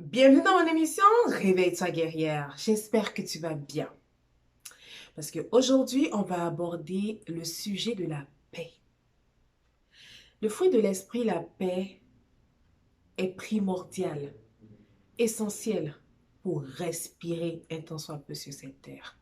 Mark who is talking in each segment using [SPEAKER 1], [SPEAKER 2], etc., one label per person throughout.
[SPEAKER 1] Bienvenue dans mon émission Réveille-toi guerrière. J'espère que tu vas bien. Parce qu'aujourd'hui, on va aborder le sujet de la paix. Le fruit de l'esprit, la paix, est primordial, essentiel pour respirer un tant soit peu sur cette terre.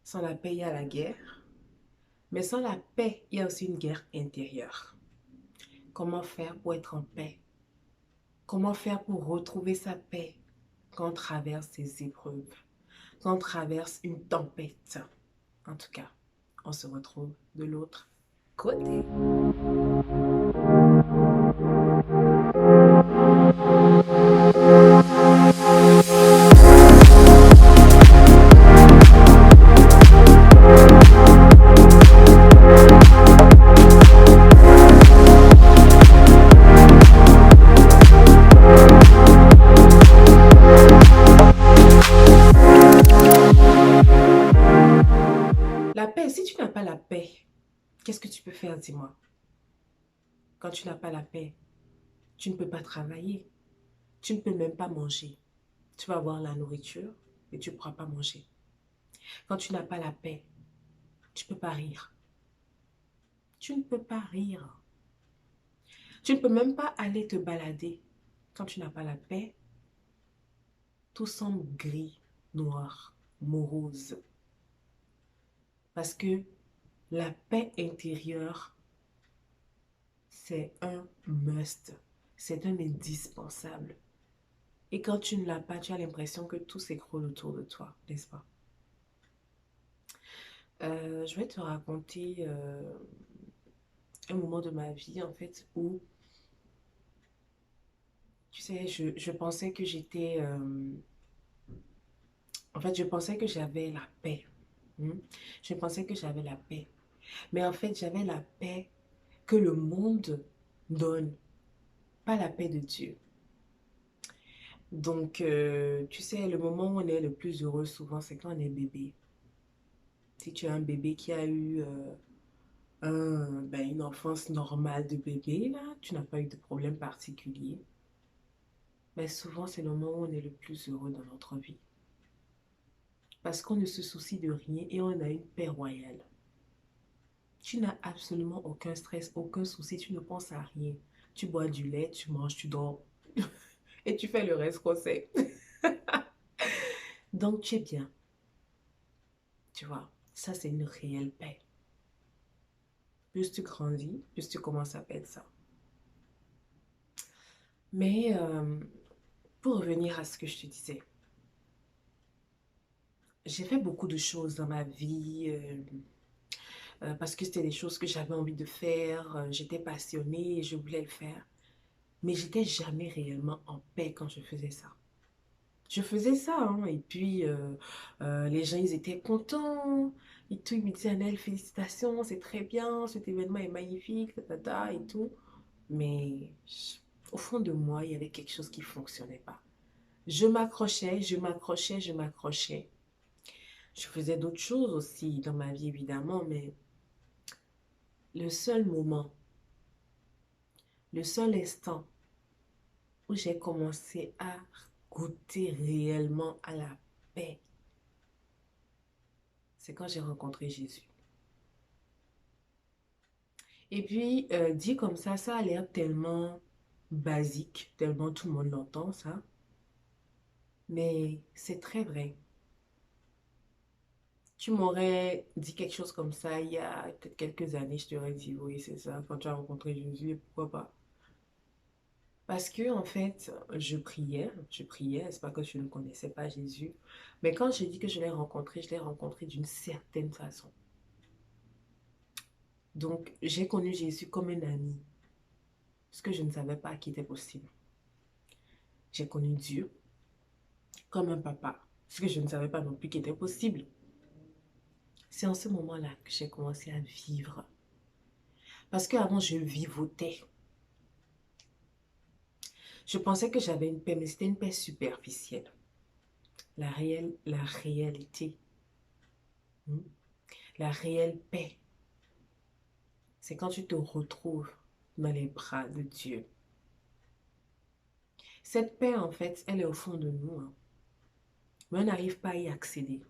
[SPEAKER 1] Sans la paix, il y a la guerre. Mais sans la paix, il y a aussi une guerre intérieure. Comment faire pour être en paix? Comment faire pour retrouver sa paix quand on traverse ces épreuves? Quand on traverse une tempête? En tout cas, on se retrouve de l'autre côté. La paix, si tu n'as pas la paix, qu'est-ce que tu peux faire, dis-moi? Quand tu n'as pas la paix, tu ne peux pas travailler, tu ne peux même pas manger. Tu vas avoir la nourriture, mais tu ne pourras pas manger. Quand tu n'as pas la paix, tu ne peux pas rire. Tu ne peux pas rire. Tu ne peux même pas aller te balader. Quand tu n'as pas la paix, tout semble gris, noir, morose. Parce que la paix intérieure, c'est un must. C'est un indispensable. Et quand tu ne l'as pas, tu as l'impression que tout s'écroule autour de toi, n'est-ce pas? Je vais te raconter un moment de ma vie, en fait, où, tu sais, je pensais que j'étais... en fait, je pensais que j'avais la paix. Hmm. Je pensais que j'avais la paix. Mais en fait, j'avais la paix que le monde donne, pas la paix de Dieu. Donc, tu sais, le moment où on est le plus heureux souvent, c'est quand on est bébé. Si tu as un bébé qui a eu une enfance normale de bébé, là, tu n'as pas eu de problème particulier. Mais souvent, c'est le moment où on est le plus heureux dans notre vie. Parce qu'on ne se soucie de rien et on a une paix royale. Tu n'as absolument aucun stress, aucun souci, tu ne penses à rien. Tu bois du lait, tu manges, tu dors et tu fais le reste qu'on sait. Donc, tu es bien, tu vois. Ça, c'est une réelle paix. Plus tu grandis, plus tu commences à perdre ça. Mais pour revenir à ce que je te disais, j'ai fait beaucoup de choses dans ma vie parce que c'était des choses que j'avais envie de faire. J'étais passionnée et je voulais le faire. Mais j'étais jamais réellement en paix quand je faisais ça. Je faisais ça, hein, et puis les gens, ils étaient contents. Et tout, ils me disaient, Annelle, félicitations, c'est très bien, cet événement est magnifique, tata, et tout. Mais au fond de moi, il y avait quelque chose qui ne fonctionnait pas. Je m'accrochais, je m'accrochais, je m'accrochais. Je faisais d'autres choses aussi dans ma vie, évidemment, mais le seul moment, le seul instant où j'ai commencé à goûter réellement à la paix, c'est quand j'ai rencontré Jésus. Et puis, dit comme ça a l'air tellement basique, tellement tout le monde l'entend, ça. Mais c'est très vrai. Tu m'aurais dit quelque chose comme ça il y a peut-être quelques années, je t'aurais dit oui, c'est ça, quand tu as rencontré Jésus, et pourquoi pas. Parce que, en fait, je priais, c'est pas que je ne connaissais pas Jésus, mais quand j'ai dit que je l'ai rencontré d'une certaine façon. Donc, j'ai connu Jésus comme un ami, ce que je ne savais pas qu'il était possible. J'ai connu Dieu comme un papa, ce que je ne savais pas non plus qu'il était possible. C'est en ce moment-là que j'ai commencé à vivre. Parce qu'avant, je vivotais. Je pensais que j'avais une paix, mais c'était une paix superficielle. La réalité, hmm, la réelle paix, c'est quand tu te retrouves dans les bras de Dieu. Cette paix, en fait, elle est au fond de nous, hein, mais on n'arrive pas à y accéder.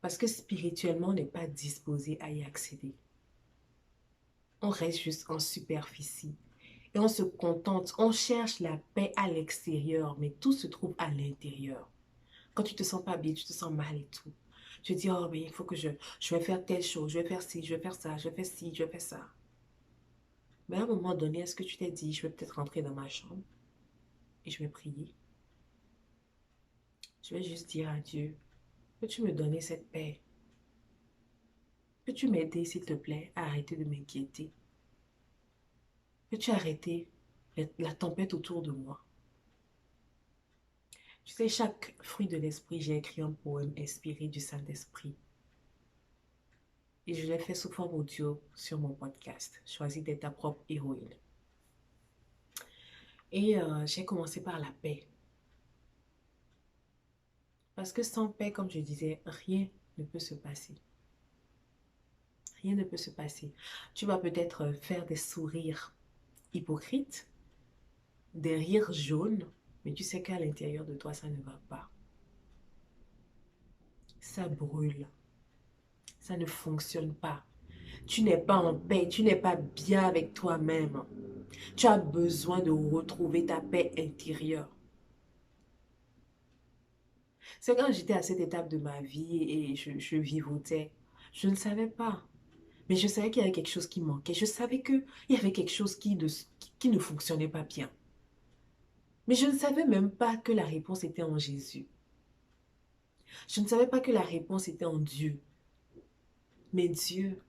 [SPEAKER 1] Parce que spirituellement, on n'est pas disposé à y accéder. On reste juste en superficie. Et on se contente, on cherche la paix à l'extérieur, mais tout se trouve à l'intérieur. Quand tu te sens pas bien, tu te sens mal et tout. Tu te dis, oh, mais il faut que je vais faire telle chose, je vais faire ci, je vais faire ça, je vais faire ci, je vais faire ça. Mais à un moment donné, est-ce que tu t'es dit, je vais peut-être rentrer dans ma chambre et je vais prier? Je vais juste dire à Dieu, peux-tu me donner cette paix? Peux-tu m'aider, s'il te plaît, à arrêter de m'inquiéter? Peux-tu arrêter la tempête autour de moi? Tu sais, chaque fruit de l'esprit, j'ai écrit un poème inspiré du Saint-Esprit. Et je l'ai fait sous forme audio sur mon podcast. Choisis d'être ta propre héroïne. Et j'ai commencé par la paix. Parce que sans paix, comme je disais, rien ne peut se passer. Rien ne peut se passer. Tu vas peut-être faire des sourires hypocrites, des rires jaunes, mais tu sais qu'à l'intérieur de toi, ça ne va pas. Ça brûle. Ça ne fonctionne pas. Tu n'es pas en paix, tu n'es pas bien avec toi-même. Tu as besoin de retrouver ta paix intérieure. C'est quand j'étais à cette étape de ma vie et je vivotais, je ne savais pas. Mais je savais qu'il y avait quelque chose qui manquait. Je savais qu'il y avait quelque chose qui ne fonctionnait pas bien. Mais je ne savais même pas que la réponse était en Jésus. Je ne savais pas que la réponse était en Dieu. Mais Dieu,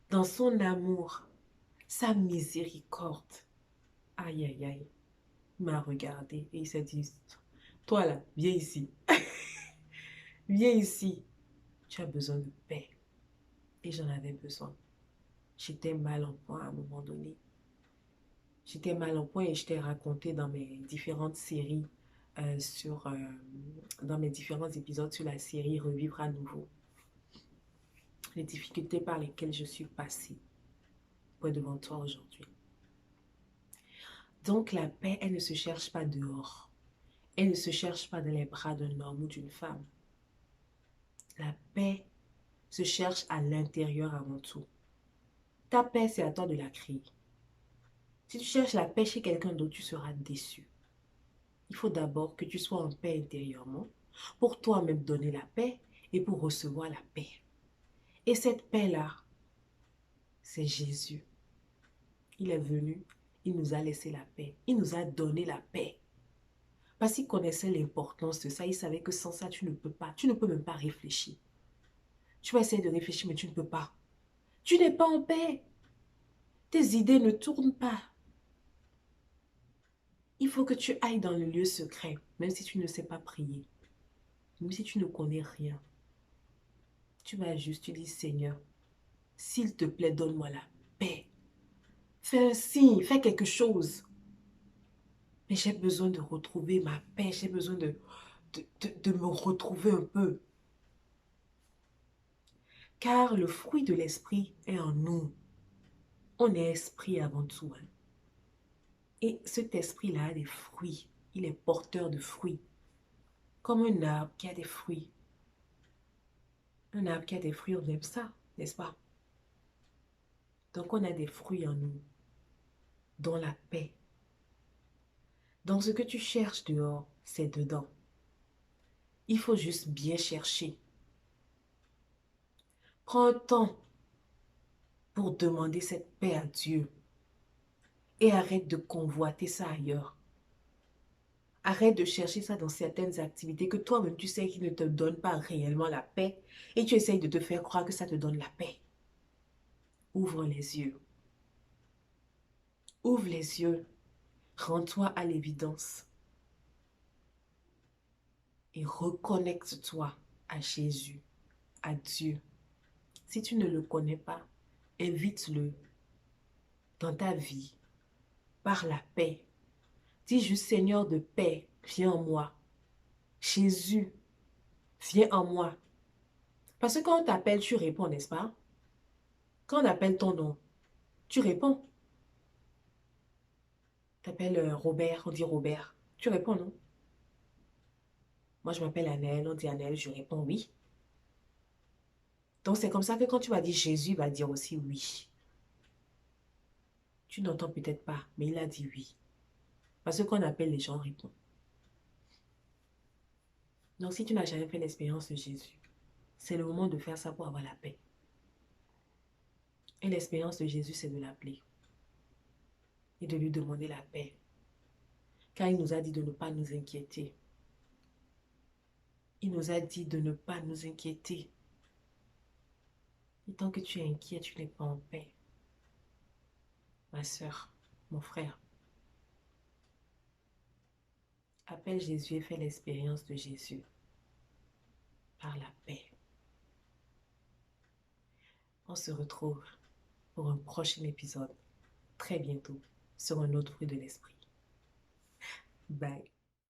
[SPEAKER 1] dans son amour, sa miséricorde, aïe aïe aïe, il m'a regardé et il s'est dit, toi là, viens ici. Viens ici. Tu as besoin de paix. Et j'en avais besoin. J'étais mal en point à un moment donné. J'étais mal en point et je t'ai raconté dans mes différentes séries, dans mes différents épisodes sur la série Revivre à nouveau, les difficultés par lesquelles je suis passée pour être devant toi aujourd'hui. Donc la paix, elle ne se cherche pas dehors. Elle ne se cherche pas dans les bras d'un homme ou d'une femme. La paix se cherche à l'intérieur avant tout. Ta paix, c'est à toi de la créer. Si tu cherches la paix chez quelqu'un d'autre, tu seras déçu. Il faut d'abord que tu sois en paix intérieurement pour toi-même donner la paix et pour recevoir la paix. Et cette paix-là, c'est Jésus. Il est venu, il nous a laissé la paix. Il nous a donné la paix. Parce qu'il connaissait l'importance de ça. Il savait que sans ça, tu ne peux pas. Tu ne peux même pas réfléchir. Tu vas essayer de réfléchir, mais tu ne peux pas. Tu n'es pas en paix. Tes idées ne tournent pas. Il faut que tu ailles dans le lieu secret, même si tu ne sais pas prier. Même si tu ne connais rien. Tu vas juste, tu dis, Seigneur, s'il te plaît, donne-moi la paix. Fais un signe, fais quelque chose. Mais j'ai besoin de retrouver ma paix. J'ai besoin de me retrouver un peu. Car le fruit de l'esprit est en nous. On est esprit avant tout. Hein. Et cet esprit-là a des fruits. Il est porteur de fruits. Comme un arbre qui a des fruits. Un arbre qui a des fruits, on aime ça, n'est-ce pas? Donc on a des fruits en nous. Dans la paix. Donc ce que tu cherches dehors, c'est dedans. Il faut juste bien chercher. Prends un temps pour demander cette paix à Dieu. Et arrête de convoiter ça ailleurs. Arrête de chercher ça dans certaines activités que toi-même tu sais qui ne te donnent pas réellement la paix. Et tu essayes de te faire croire que ça te donne la paix. Ouvre les yeux. Ouvre les yeux. Rends-toi à l'évidence. Et reconnecte-toi à Jésus, à Dieu. Si tu ne le connais pas, invite-le dans ta vie par la paix. Dis juste Seigneur de paix, viens en moi. Jésus, viens en moi. Parce que quand on t'appelle, tu réponds, n'est-ce pas? Quand on appelle ton nom, tu réponds. T'appelles Robert, on dit Robert. Tu réponds non. Moi, je m'appelle Annelle, on dit Annelle, je réponds oui. Donc, c'est comme ça que quand tu vas dire Jésus, il va dire aussi oui. Tu n'entends peut-être pas, mais il a dit oui. Parce que quand on appelle, les gens répondent. Donc, si tu n'as jamais fait l'expérience de Jésus, c'est le moment de faire ça pour avoir la paix. Et l'expérience de Jésus, c'est de l'appeler et de lui demander la paix. Car il nous a dit de ne pas nous inquiéter. Il nous a dit de ne pas nous inquiéter. Et tant que tu es inquiet, tu n'es pas en paix. Ma soeur, mon frère, appelle Jésus et fais l'expérience de Jésus par la paix. On se retrouve pour un prochain épisode très bientôt sur un autre fruit de l'esprit. Bye.